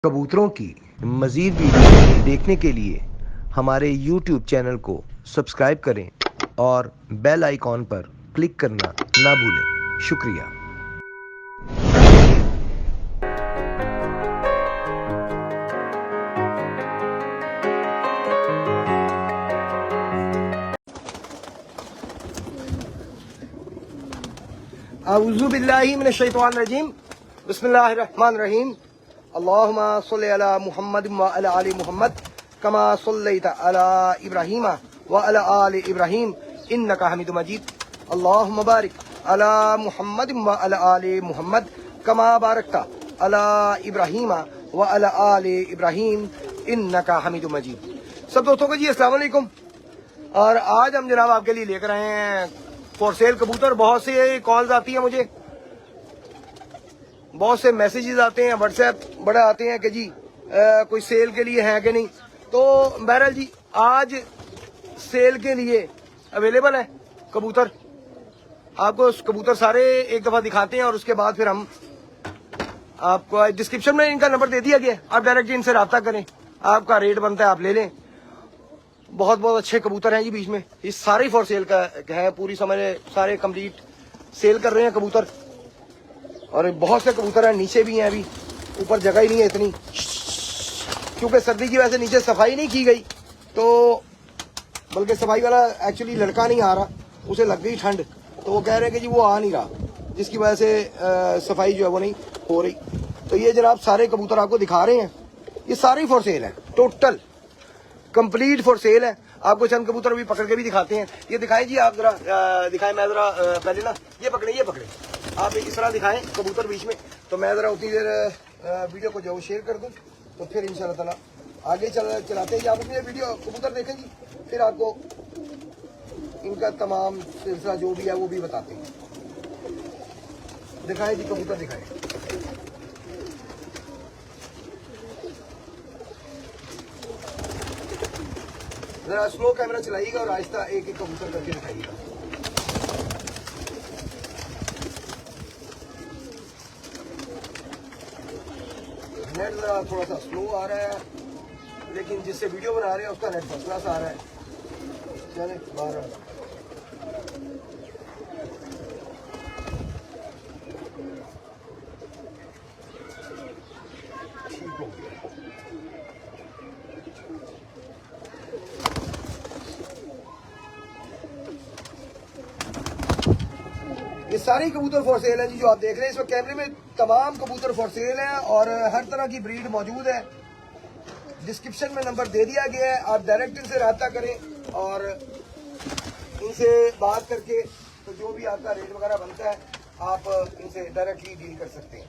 कबूतरों की मज़ीद वीडियो देखने के लिए हमारे YouTube चैनल को सब्सक्राइब करें और बेल आइकॉन पर क्लिक करना ना भूलें। शुक्रिया। अऊज़ु बिल्लाहि मिनश शैतानिर रजीम बिस्मिल्लाहिर रहमानिर रहीम अल्लाहुम्मा सल्लि अला मुहम्मद व अला आलि मुहम्मद कमा सल्लैता अला इब्राहीम व अला आलि इब्राहीम इन्नका हमीदुम मजीद अल्लाहुम्मा बारिक अला मुहम्मद व अला आलि मुहम्मद कमा बारकता अला इब्राहीम व अला आलि इब्राहीम इन्नका हमीदुम मजीद। सब दोस्तों को जी अस्सलाम वालेकुम। और आज हम जनाब आपके लिए लेकर आए हैं फॉर सेल कबूतर। बहुत से कॉल्स आती हैं मुझे, बहुत से मैसेजेस आते हैं, व्हाट्सएप बड़े आते हैं कि जी कोई सेल के लिए है कि नहीं। तो बहरहाल जी आज सेल के लिए अवेलेबल है कबूतर। आपको कबूतर सारे एक दफा दिखाते हैं और उसके बाद फिर हम आपको डिस्क्रिप्शन में इनका नंबर दे दिया गया है, आप डायरेक्ट इनसे रब्ता करें, आपका रेट बनता है आप ले लें। बहुत बहुत अच्छे कबूतर हैं जी बीच में, ये सारे फॉर सेल का है, पूरी समझ सारे कंप्लीट सेल कर रहे हैं कबूतर। और बहुत से कबूतर हैं, नीचे भी हैं, अभी ऊपर जगह ही नहीं है इतनी, क्योंकि सर्दी की वजह से नीचे सफाई नहीं की गई। तो बल्कि सफाई वाला एक्चुअली लड़का नहीं आ रहा, उसे लग गई ठंड, तो वो कह रहे हैं कि जी वो आ नहीं रहा, जिसकी वजह से सफाई जो है वो नहीं हो रही। तो ये जनाब सारे कबूतर आपको दिखा रहे हैं, ये सारे फॉर सेल है, टोटल कंप्लीट फॉर सेल है। आपको चंद कबूतर भी पकड़ के भी दिखाते हैं। ये दिखाएं जी आप जरा, दिखाएं। मैं जरा पहले ना ये पकड़े आप एक इस तरह दिखाएं कबूतर बीच में, तो मैं जरा उतनी देर वीडियो को जो शेयर कर दूं, तो फिर इंशाल्लाह ताला आगे चलाते हैं। आप अपनी वीडियो कबूतर देखें जी, फिर आपको इनका तमाम सिलसिला जो भी है वो भी बताते हैं। दिखाएं जी कबूतर दिखाएं। जरा स्लो कैमरा चलाइएगा और आहिस्ता एक एक कबूतर करके दिखाइएगा। नेट जरा थोड़ा सा स्लो आ रहा है, लेकिन जिससे वीडियो बना रहे हैं उसका नेट फर्स्ट क्लास आ रहा है। चले बाहर ठीक हो गया। ये सारी कबूतर फॉर सेल है जी, जो आप देख रहे हैं इस वक्त कैमरे में, तमाम कबूतर फॉर सेल है और हर तरह की ब्रीड मौजूद है। डिस्क्रिप्शन में नंबर दे दिया गया है, आप डायरेक्ट इनसे रब्ता करें और इनसे बात करके तो जो भी आपका रेट वगैरह बनता है आप इनसे डायरेक्टली डील कर सकते हैं।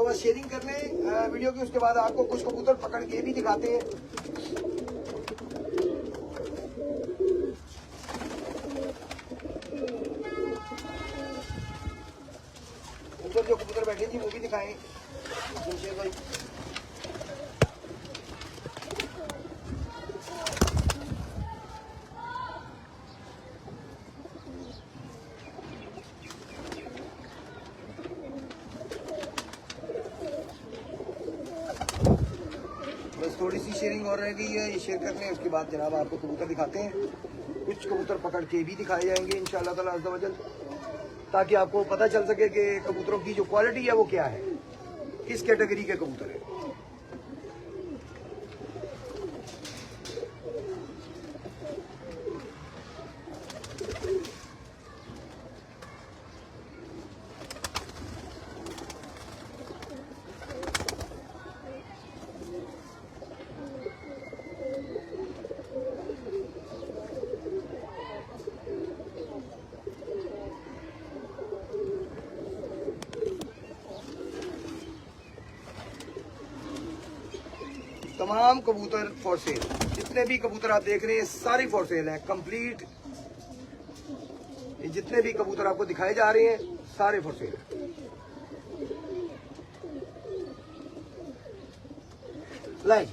बस शेयरिंग करने वीडियो की, उसके बाद आपको कुछ कबूतर पकड़ के भी दिखाते हैं। उधर जो कबूतर बैठे जी वो भी दिखाएं भाई। थोड़ी सी शेयरिंग और रह गई है, ये शेयर करने हैं, उसके बाद जनाब आपको कबूतर दिखाते हैं। कुछ कबूतर पकड़ के भी दिखाए जाएंगे इंशाअल्लाह ताला अज़्ज़ा वजल, ताकि आपको पता चल सके कि कबूतरों की जो क्वालिटी है वो क्या है, किस कैटेगरी के कबूतर है। तमाम कबूतर फॉर सेल, जितने भी कबूतर आप देख रहे हैं सारी फॉर सेल है कंप्लीट। जितने भी कबूतर आपको दिखाए जा रहे हैं सारे फॉर सेल है। लाइक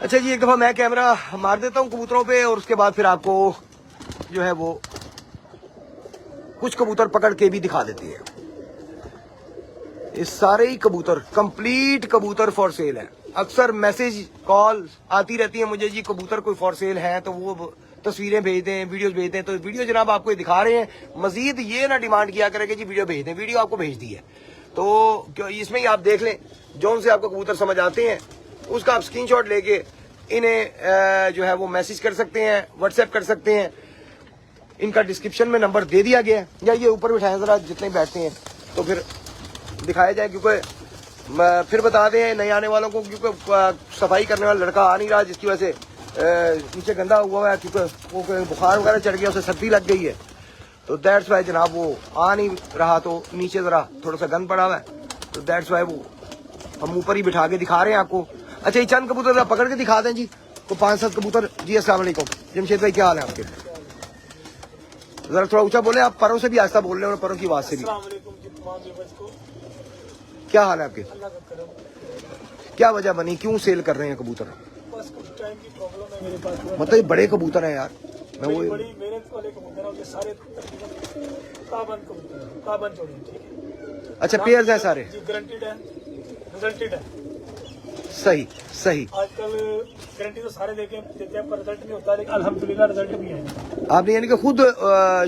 अच्छा जी, एक दफा मैं कैमरा मार देता हूं कबूतरों पे और उसके बाद फिर आपको जो है वो कुछ कबूतर पकड़ के भी दिखा देते हैं। ये सारे ही कबूतर कंप्लीट कबूतर फॉर सेल है। अक्सर मैसेज कॉल आती रहती है मुझे, जी कबूतर कोई फॉर सेल है तो वो तस्वीरें भेज दें, वीडियोस भेज दें। तो वीडियो जनाब आपको ये दिखा रहे हैं, मजीद ये ना डिमांड किया करें कि जी वीडियो भेज दें। वीडियो आपको भेज दी है तो इसमें ही आप देख लें, जौन से आपको कबूतर समझ आते हैं उसका आप स्क्रीनशॉट लेके इन्हें जो है वो मैसेज कर सकते हैं, व्हाट्सएप कर सकते हैं। इनका डिस्क्रिप्शन में नंबर दे दिया गया है, या ये ऊपर बिठाएं जरा जितने बैठते हैं तो फिर दिखाया जाए, क्योंकि फिर बता दें नए आने वालों को, क्योंकि सफाई करने वाला लड़का आ नहीं रहा जिसकी वजह से नीचे गंदा हुआ है, क्योंकि वो बुखार वगैरह चढ़ गया, उसे सर्दी लग गई है, तो दैट्स वाई जनाब वो आ नहीं रहा। तो नीचे जरा थोड़ा सा गंद पड़ा हुआ है, तो दैट्स वाई वो हम ऊपर ही बिठा के दिखा रहे हैं आपको। अच्छा, ये चंद कबूतर आप पकड़ के दिखा दें जी, तो 5-7 कबूतर। जी अस्सलाम वालेकुम जमशेद भाई, क्या हाल है आपके? जरा थोड़ा ऊंचा बोले, आप परों से भी आस्ता बोल रहे हैं और परों की आवाज से भी। क्या हाल है आपके? क्या वजह बनी, क्यों सेल कर रहे हैं कबूतर? बस कुछ टाइम की प्रॉब्लम है मेरे पास। मतलब ये बड़े कबूतर हैं यार, मैं वो बड़ी मेहनत वाले कबूतर हैं, सारे ताबन कबूतर हैं, ताबन जोड़ी, ठीक है। अच्छा, पेयर्स हैं सारे? जी, गारंटीड है, रिजल्टेड है। सही सही। आजकल गारंटी तो सारे देते हैं पर रिजल्ट नहीं होता, लेकिन अल्हम्दुलिल्लाह रिजल्ट भी है। आपने यानी कि खुद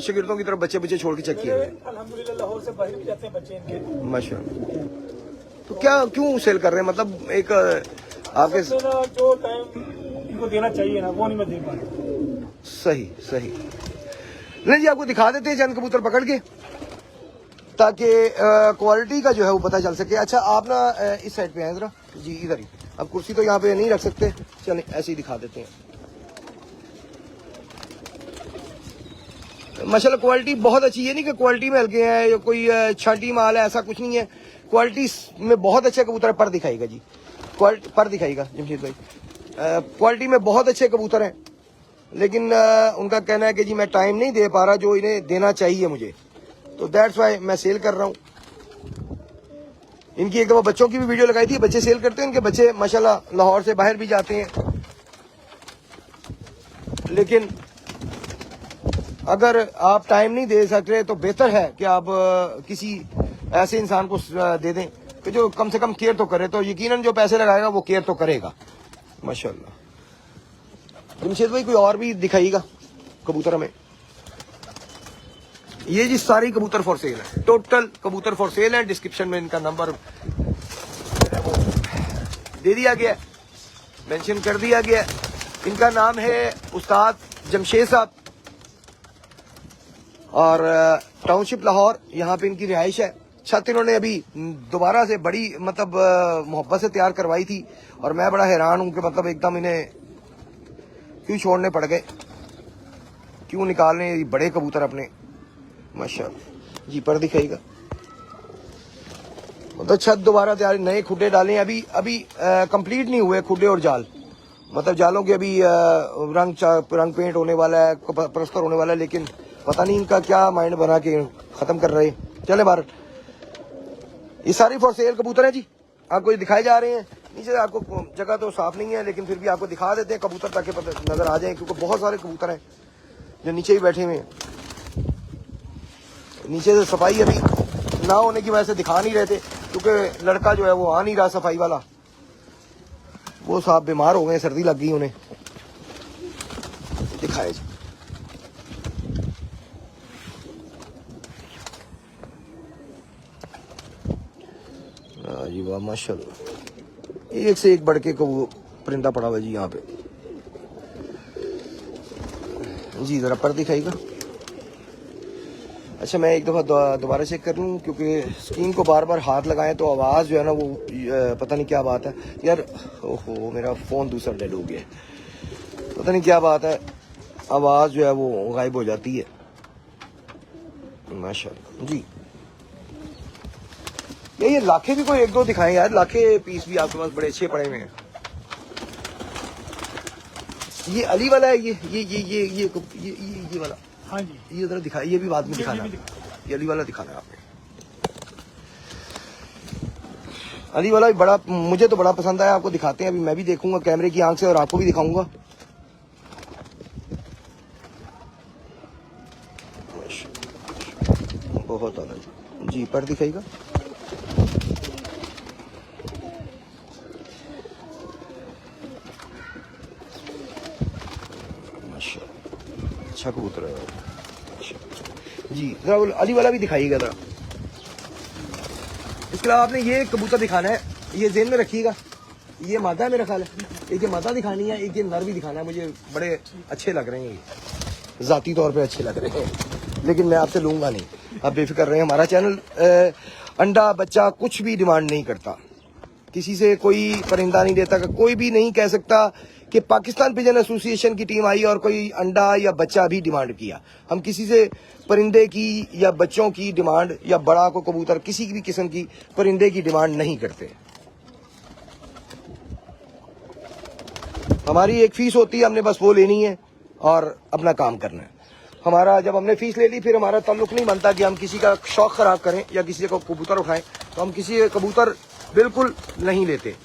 शागिर्दों की तरफ बच्चे छोड़ के चेक किए? अल्हम्दुलिल्लाह लाहौर से बाहर भी जाते हैं बच्चे इनके, माशाल्लाह। तो क्या क्यों सेल कर रहे हैं, मतलब एक आपके जो टाइम इनको देना चाहिए ना वो नहीं मैं दे पा रहा। सही सही। नहीं जी, आपको दिखा देते हैं चंद कबूतर पकड़ के, ताकि क्वालिटी का जो है वो पता चल सके। अच्छा, आप ना इस साइड पे आए जरा जी, इधर ही। अब कुर्सी तो यहाँ पे नहीं रख सकते, चलें ऐसे ही दिखा देते हैं। माशाल्लाह क्वालिटी बहुत अच्छी है, नहीं कि क्वालिटी में हल्के हैं या कोई छांटी माल है, ऐसा कुछ नहीं है। क्वालिटी में बहुत अच्छे कबूतर है। पर दिखाएगा जी, क्वालिटी पर दिखाएगा जमशेद भाई। क्वालिटी में बहुत अच्छे कबूतर हैं, लेकिन उनका कहना है कि जी मैं टाइम नहीं दे पा रहा जो इन्हें देना चाहिए मुझे, तो दैट्स वाई मैं सेल कर रहा हूँ। इनकी एक दफा बच्चों की भी वीडियो लगाई थी, बच्चे सेल करते हैं। इनके बच्चे माशाल्लाह लाहौर से बाहर भी जाते हैं, लेकिन अगर आप टाइम नहीं दे सकते तो बेहतर है कि आप किसी ऐसे इंसान को दे दें कि जो कम से कम केयर तो करे। तो यकीनन जो पैसे लगाएगा वो केयर तो करेगा। माशाल्लाह। जमशेद भाई कोई और भी दिखाइएगा कबूतर हमें। ये जी सारी कबूतर फॉर सेल है, टोटल कबूतर फॉर सेल है। डिस्क्रिप्शन में इनका नंबर दे दिया गया, मेंशन कर दिया गया। इनका नाम है उस्ताद जमशेद साहब और टाउनशिप लाहौर, यहाँ पे इनकी रिहाइश है। छत इन्होंने अभी दोबारा से बड़ी मतलब मोहब्बत से तैयार करवाई थी, और मैं बड़ा हैरान हूं कि मतलब एकदम इन्हें क्यों छोड़ने पड़ गए, क्यों निकालने ये बड़े कबूतर अपने। माशाल्लाह जी, पर दिखाइएगा। मतलब छत दोबारा तैयार, नए खुडे डाले। अभी कंप्लीट नहीं हुए खुडे और जाल, मतलब जालों के अभी रंग पेंट होने वाला है, प्लस्तर होने वाला है, लेकिन पता नहीं इनका क्या माइंड बना के खत्म कर रहे हैं। चले बाहर। ये सारी फॉर सेल कबूतर है जी, आपको ये दिखाए जा रहे हैं। नीचे आपको जगह तो साफ नहीं है, लेकिन फिर भी आपको दिखा देते हैं कबूतर ताकि पता नजर आ जाए, क्योंकि बहुत सारे कबूतर हैं जो नीचे ही बैठे हुए हैं। नीचे से सफाई अभी ना होने की वजह से दिखा नहीं रहे थे, क्योंकि लड़का जो है वो आ नहीं रहा सफाई वाला, वो साहब बीमार हो गए, सर्दी लग गई उन्हें। दिखाए जी, जी वाह माशाल्लाह, एक से एक बढ़ के को वो परिंदा पड़ा हुआ जी यहाँ पे। जी जरा पर दिखाइएगा। अच्छा, मैं एक दफ़ा दोबारा चेक कर लूँ, क्योंकि स्क्रीन को बार बार हाथ लगाएं तो आवाज़ जो है ना वो पता नहीं क्या बात है यार। ओहो, मेरा फ़ोन दूसरा डेड हो गया, पता नहीं क्या बात है, आवाज़ जो है वो गायब हो जाती है। माशाल्लाह जी, ये लाखे भी कोई एक दो दिखाएं यार, लाखे पीस भी आपके पास बड़े अच्छे पड़े हुए हैं। ये अली वाला है, ये वाला। हाँ जी, ये जरा दिखाई, ये भी बाद में दिखाना, भी दिखा। ये अली वाला दिखाना है आपने। अली वाला भी बड़ा, मुझे तो बड़ा पसंद आया, आपको दिखाते हैं। अभी मैं भी देखूंगा कैमरे की आंख से और आपको भी दिखाऊंगा। बहुत आला जी, पर दिखाएगा। अच्छा कबूतर है जी। जरा अली वाला भी दिखाइएगा जरा। इसके अलावा आपने ये कबूतर दिखाना है, ये जेन में रखिएगा। ये मादा है मेरा ख्याल है, एक ये मादा दिखानी है, एक ये नर भी दिखाना है। मुझे बड़े अच्छे लग रहे हैं ये, जाती तौर पे अच्छे लग रहे हैं, लेकिन मैं आपसे लूंगा नहीं, आप बेफिक्र रहे। हमारा चैनल अंडा बच्चा कुछ भी डिमांड नहीं करता, किसी से कोई परिंदा नहीं देता। कोई भी नहीं कह सकता कि पाकिस्तान पिजन एसोसिएशन की टीम आई और कोई अंडा या बच्चा भी डिमांड किया। हम किसी से परिंदे की या बच्चों की डिमांड या बड़ा को कबूतर किसी भी किस्म की परिंदे की डिमांड नहीं करते। हमारी एक फीस होती है, हमने बस वो लेनी है और अपना काम करना है। हमारा जब हमने फीस ले ली, फिर हमारा ताल्लुक नहीं बनता कि हम किसी का शौक खराब करें या किसी को कबूतर उठाएं। तो हम किसी का कबूतर बिल्कुल नहीं लेते।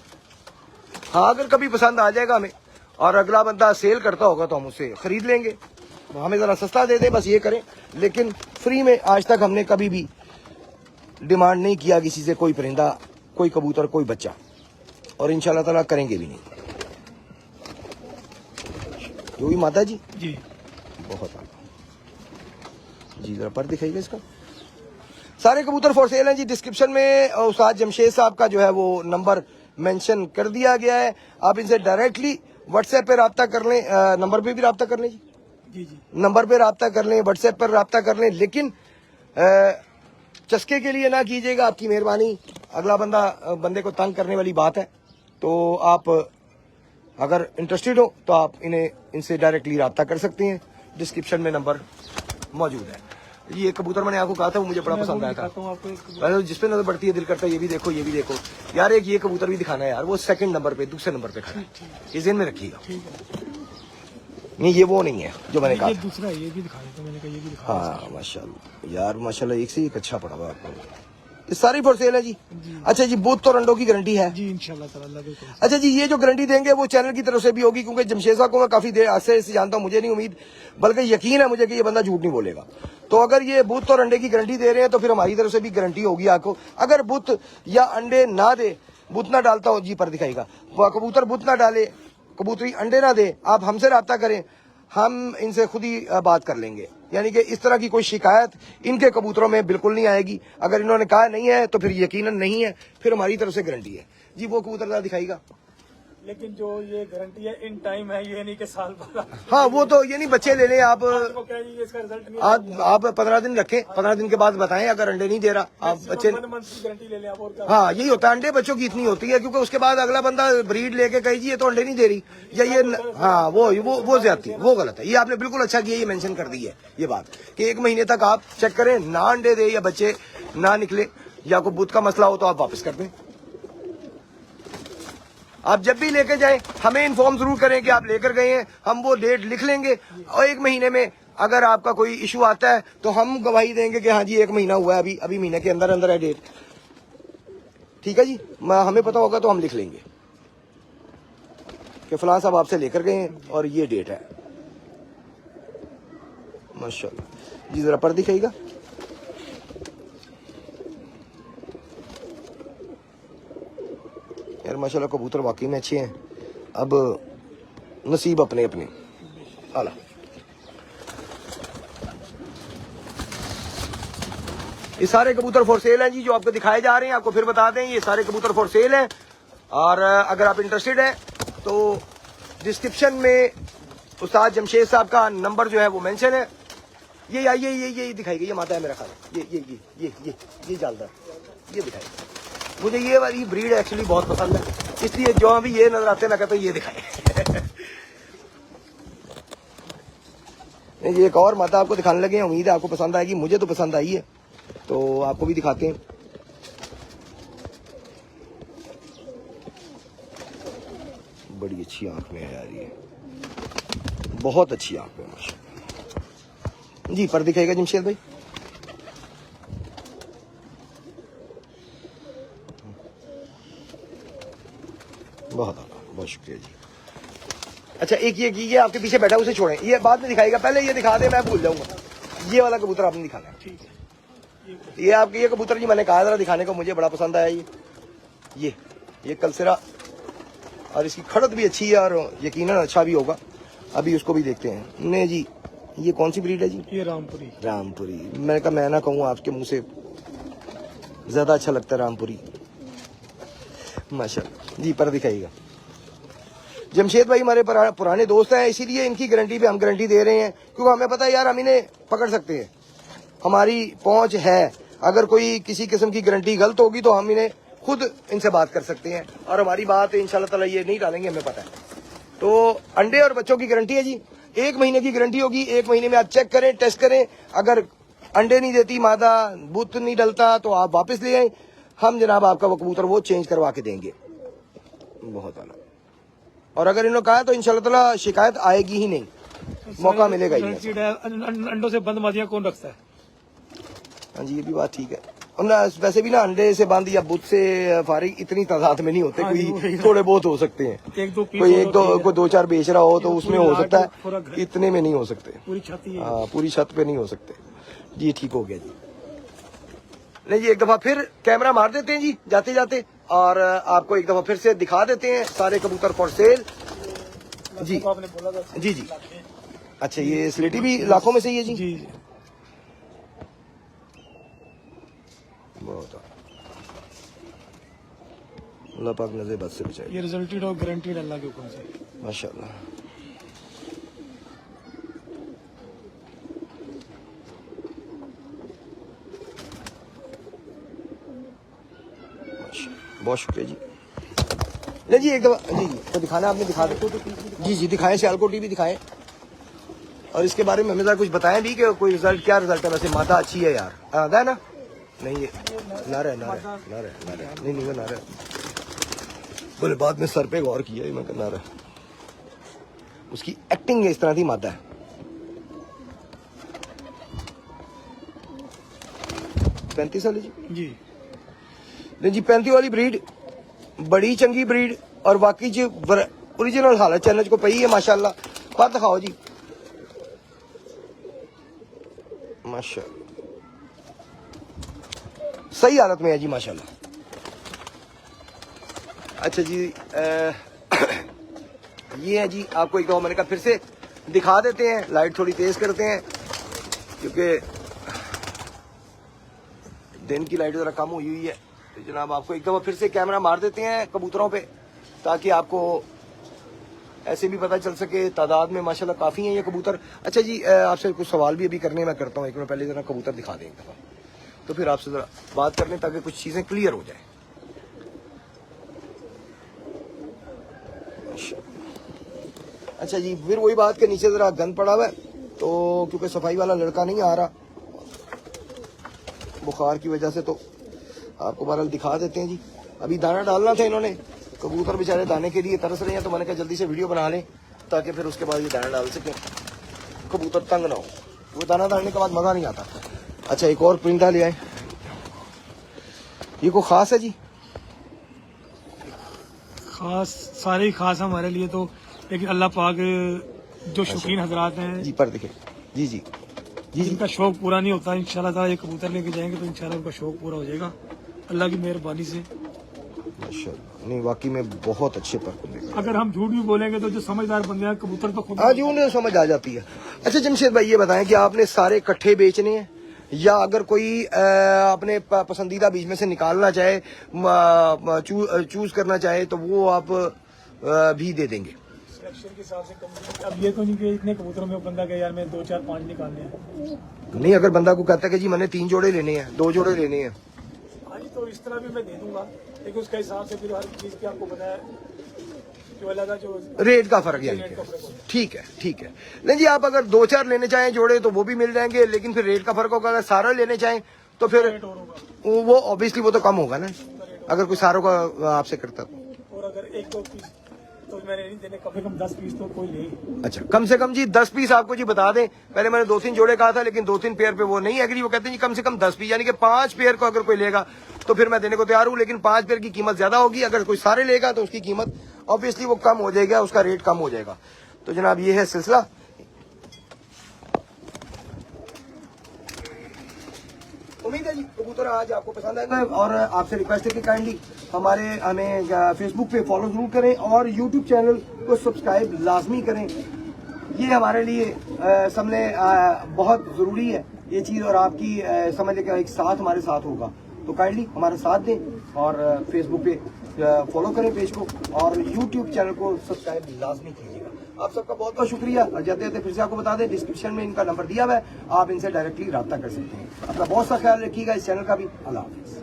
हाँ, अगर कभी पसंद आ जाएगा हमें और अगला बंदा सेल करता होगा तो हम उससे खरीद लेंगे, हमें जरा सस्ता दे दे, बस ये करें। लेकिन फ्री में आज तक हमने कभी भी डिमांड नहीं किया किसी से कोई परिंदा, कोई कबूतर, कोई बच्चा, और इंशाल्लाह ताला करेंगे भी नहीं। जो भी माता जी जी, बहुत आला जी। जरा पर दिखाइएगा इसका। सारे कबूतर फॉर सेल हैं जी। डिस्क्रिप्शन में उस्ताद जमशेद साहब का जो है वो नंबर मेंशन कर दिया गया है। आप इनसे डायरेक्टली व्हाट्सएप पे रब्ता कर लें, नंबर पे भी रब्ता कर लें जी। जी जी, नंबर पे रब्ता कर लें, व्हाट्सएप पर रब्ता कर लें, लेकिन चस्के के लिए ना कीजिएगा, आपकी मेहरबानी। अगला बंदे को तंग करने वाली बात है। तो आप अगर इंटरेस्टेड हो तो आप इनसे डायरेक्टली रब्ता कर सकते हैं। डिस्क्रिप्शन में नंबर मौजूद है। ये कबूतर मैंने आपको कहा था, वो मुझे बड़ा पसंद आया था। आपको जिस पे नजर बढ़ती है दिल करता है ये भी देखो, ये भी देखो यार। एक ये कबूतर भी दिखाना है यार, वो सेकंड नंबर पे, दूसरे नंबर पे खड़ा है, इस दिन में रखिएगा। नहीं, ये वो नहीं है जो मैंने कहा। ये दूसरा है, ये भी दिखा देता, मैंने कहा ये भी दिखा। हाँ माशाल्लाह यार, माशाल्लाह एक से एक अच्छा पड़ा हुआ आपको। ये सारी फॉर सेल है जी। अच्छा जी, बूथ और अंडों की गारंटी है जी, इंशाल्लाह ताला। अच्छा जी, ये जो गारंटी देंगे वो चैनल की तरफ से भी होगी, क्योंकि जमशेद साहब को मैं काफी देर से जानता हूँ। मुझे नहीं उम्मीद, बल्कि यकीन है मुझे कि ये बंदा झूठ नहीं बोलेगा। तो अगर ये बूथ और अंडे की गारंटी दे रहे हैं तो फिर हमारी तरफ से भी गारंटी होगी आपको। अगर बूथ या अंडे ना दे, बूथ ना डालता हो जी, पर दिखाएगा, कबूतर बूथ ना डाले, कबूतरी अंडे ना दे, आप हमसे रब्ता करें, हम इनसे खुद ही बात कर लेंगे। यानी कि इस तरह की कोई शिकायत इनके कबूतरों में बिल्कुल नहीं आएगी। अगर इन्होंने कहा नहीं है तो फिर यकीनन नहीं है, फिर हमारी तरफ से गारंटी है जी। वो कबूतर दिखाएगा, लेकिन जो ये गारंटी है इन टाइम है, ये नहीं कि साल भर। हाँ वो तो ये नहीं, बच्चे ले लें आप, इसका रिजल्ट नहीं। आप 15 दिन रखें, 15 दिन के बाद बताएं अगर अंडे नहीं दे रहा आप बच्चे। गारंटी ले लें आप, और क्या। हाँ यही होता है, अंडे बच्चों की इतनी होती है, क्योंकि उसके बाद अगला बंदा ब्रीड लेके कही जी ये तो अंडे नहीं दे रही, या ये हाँ वो ज्यादती, वो गलत है। ये आपने बिल्कुल अच्छा किया, ये मेंशन कर दी है ये बात कि 1 महीने तक आप चेक करें, ना अंडे दे या बच्चे ना निकले या कोई बूथ का मसला हो तो आप वापस कर दें। आप जब भी लेके जाएं हमें इन्फॉर्म जरूर करें कि आप लेकर गए हैं, हम वो डेट लिख लेंगे और 1 महीने में अगर आपका कोई इशू आता है तो हम गवाही देंगे कि हाँ जी 1 महीना हुआ है, अभी महीने के अंदर अंदर है डेट। ठीक है जी, हमें पता होगा तो हम लिख लेंगे कि फलां साहब आपसे लेकर गए हैं और ये डेट है। माशाल्लाह जी, जरा पर दिखाइएगा। यार माशाल्लाह कबूतर वाकई में अच्छे हैं। अब नसीब अपने अपने आला। ये सारे कबूतर फॉर सेल हैं जी, जो आपको दिखाए जा रहे हैं। आपको फिर बता दें, ये सारे कबूतर फॉर सेल हैं, और अगर आप इंटरेस्टेड हैं तो डिस्क्रिप्शन में उस्ताद जमशेद साहब का नंबर जो है वो मेंशन है। ये आइए, ये दिखाएगा, ये माता है मेरा ख्याल, ये जालदार, ये दिखाएगा। मुझे ये वाली ब्रीड एक्चुअली बहुत पसंद है, इसलिए जो अभी ये नजर आते हैं मैं कहता हूँ ये दिखाए। ये एक और माता आपको दिखाने लगे हैं, उम्मीद है आपको पसंद आएगी। मुझे तो पसंद आई है, तो आपको भी दिखाते हैं। बड़ी अच्छी आंख में है यार, ये बहुत अच्छी आंख में माशाल्लाह जी। पर दिखाएगा जमशेद भाई, बहुत शुक्रिया जी। अच्छा एक ये आपके पीछे बैठा उसे छोड़ें, ये बाद में दिखाएगा, पहले ये दिखा दे, मैं भूल जाऊंगा। ये वाला कबूतर आपने दिखाना है, ठीक है। ये आपके ये कबूतर जी मैंने कहा जरा दिखाने को, मुझे बड़ा पसंद आया ये कलसिरा, और इसकी खड़त भी अच्छी है और यकीनन अच्छा भी होगा। अभी उसको भी देखते हैं। नहीं जी, ये कौन सी ब्रीड है जी? ये रामपुरी। रामपुरी, मैंने कहा मैं ना कहूँ, आपके मुंह से ज्यादा अच्छा लगता है रामपुरी माशाल्लाह जी। पर दिखाइएगा। जमशेद भाई हमारे पुराने दोस्त हैं, इसीलिए इनकी गारंटी पे हम गारंटी दे रहे हैं, क्योंकि हमें पता है यार हम इन्हें पकड़ सकते हैं, हमारी पहुंच है। अगर कोई किसी किस्म की गारंटी गलत होगी तो हम इन्हें खुद इनसे बात कर सकते हैं, और हमारी बात इंशाल्लाह ताला ये नहीं डालेंगे, हमें पता है। तो अंडे और बच्चों की गारंटी है जी, 1 महीने की गारंटी होगी। 1 महीने में आप चेक करें, टेस्ट करें, अगर अंडे नहीं देती मादा, बुत नहीं डलता, तो आप वापस ले आए, हम जनाब आपका वो कबूतर वो चेंज करवा के देंगे। बहुत आला। और अगर इन्होंने कहा तो इंशाल्लाह ताला शिकायत आएगी ही नहीं, मौका मिलेगा ही नहीं। अंडों से बंद मादियां कौन रखता है? हाँ जी, ये भी बात ठीक है। और ना वैसे भी ना अंडे से बंद या बुत से फारिग इतनी तादाद में नहीं होते, कोई थोड़े बहुत हो सकते हैं, कोई 2-4 बेच रहा हो तो उसमें हो सकता है, इतने में नहीं हो सकते, पूरी छत ही है। हाँ, पूरी छत पे नहीं हो सकते जी। ठीक हो गया जी। नहीं जी, एक दफा फिर कैमरा मार देते हैं जी जाते जाते, और आपको एक दफा फिर से दिखा देते हैं सारे कबूतर फॉर सेल जी। आपने बोला था जी जी। अच्छा, ये स्लेटी भी लाखों में से ही है जी? जी। बहुत अल्लाह पाक नजर बद से बचाए। ये रिजल्टेड और गारंटीड अल्लाह के हुक्म से माशाल्लाह। बहुत शुक्रिया जी। नहीं जी, एक दफा जी तो दिखाना, आपने दिखा दे जी जी, दिखाएं, सियालकोटी भी दिखाएं, और इसके बारे में हमें जरा कुछ बताएं भी कि कोई रिजल्ट, क्या रिजल्ट है? वैसे माता अच्छी है यार, आधा है ना? नहीं ये नारा नहीं वो नारा बोले, बाद में सर पे गौर किया, मैं करना रहा, उसकी एक्टिंग इस तरह की मादा है। पैंतीस वाली जी। नहीं जी, 35 वाली ब्रीड बड़ी चंगी ब्रीड, और बाकी जो ओरिजिनल हालत चैनल को पई है माशाल्लाह। पर दिखाओ जी, माशाल्लाह सही हालत में है जी माशाल्लाह। अच्छा जी, ये है जी, आपको एक दफा मैंने कहा फिर से दिखा देते हैं, लाइट थोड़ी तेज करते हैं क्योंकि दिन की लाइट जरा कम हुई है। तो जनाब आपको एक दफा फिर से कैमरा मार देते हैं कबूतरों पे, ताकि आपको ऐसे भी पता चल सके। तादाद में माशाल्लाह काफी हैं ये कबूतर। अच्छा जी, आपसे कुछ सवाल भी अभी करने मैं करता हूँ, एक मिनट पहले जरा कबूतर दिखा दें एक दफा, तो फिर आपसे जरा बात करने ताकि कुछ चीजें क्लियर हो जाए। अच्छा जी, फिर वही बात के नीचे जरा गंद पड़ा हुआ है, तो क्योंकि सफाई वाला लड़का नहीं आ रहा बुखार की वजह से, तो आपको बहरहाल दिखा देते हैं जी। अभी दाना डालना था इन्होंने, कबूतर बेचारे दाने के लिए तरस रहे हैं, तो मैंने कहा जल्दी से वीडियो बना लें ताकि फिर उसके बाद ये दाना डाल सकें, कबूतर तंग ना हो। वो दाना डालने के बाद मजा नहीं आता। अच्छा, एक और परिंदा ले आए, ये को खास है जी? खास सारे ही खास हमारे लिए तो, लेकिन अल्लाह पाक जो शौकीन हजरात हैं जी, पर देखे जी जी जी जी, जिनका शौक पूरा नहीं होता, इंशाल्लाह ताला ये कबूतर लेके जाएंगे तो इंशाल्लाह उनका शौक पूरा हो जाएगा अल्लाह की मेहरबानी से। माशाल्लाह, नहीं वाकई में बहुत अच्छे पर। अगर हम झूठ भी बोलेंगे तो जो समझदार बंदे हैं कबूतर तो खुद हाँ जी, उन्हें समझ आ जाती है। अच्छा जमशेद भाई, ये बताएं कि आपने सारे इकट्ठे बेचने हैं, या अगर कोई अपने पसंदीदा बीज में से निकालना चाहे, चूज करना चाहे, तो वो आप भी दे देंगे? सिलेक्शन के हिसाब से कबूतर, अब ये तो नहीं कि इतने कबूतरों में बंदा कहे यार मैं 2, 4, 5 निकालने हैं। नहीं, अगर बंदा को कहता है कि जी मैंने 3 जोड़े लेने हैं, 2 जोड़े लेने हैं, हाँ जी, तो इस तरह भी मैं दे दूंगा, लेकिन उसके हिसाब से फिर हर चीज की आपको पता है जो अलग जो रेट का फर्क यानी कि। ठीक है ठीक है। नहीं जी, आप अगर 2-4 लेने चाहें जोड़े तो वो भी मिल जाएंगे, लेकिन फिर रेट का फर्क होगा। अगर सारा लेने चाहें तो फिर वो ऑब्वियसली वो तो कम होगा ना, अगर कोई सारों का आपसे करता तो। और अगर 1-2 पीस तो मैंने नहीं देने, कम से कम 10 पीस तो कोई ले। अच्छा, कम से कम जी 10 पीस आपको जी बता दें। पहले मैंने 2-3 जोड़े कहा था, लेकिन 2-3 पेयर पे वो नहीं एग्री। वो कहते हैं जी कम से कम 10 पीस, यानी कि 5 पेयर को अगर कोई लेगा तो फिर मैं देने को तैयार हूं, लेकिन 5 पेयर की कीमत ज्यादा होगी। अगर कोई सारे लेगा तो उसकी कीमत ऑब्वियसली वो कम हो जाएगा, उसका रेट कम हो जाएगा। तो जनाब ये है सिलसिला। उम्मीद है जी कबूतर आज आपको पसंद आएगा, और आपसे रिक्वेस्ट है कि काइंडली हमें फेसबुक पे फॉलो जरूर करें और यूट्यूब चैनल को सब्सक्राइब लाजमी करें। ये हमारे लिए सामने बहुत जरूरी है ये चीज, और आपकी समझ लें कि एक साथ हमारे साथ होगा, तो काइंडली हमारा साथ दें और फेसबुक पे फॉलो करें पेज को, और यूट्यूब चैनल को सब्सक्राइब लाजमी कीजिएगा। आप सबका बहुत बहुत शुक्रिया। और जाते जाते फिर से आपको बता दें, डिस्क्रिप्शन में इनका नंबर दिया हुआ है, आप इनसे डायरेक्टली रब्ता कर सकते हैं। अपना बहुत सा ख्याल रखिएगा, इस चैनल का भी। अल्लाह हाफिज़।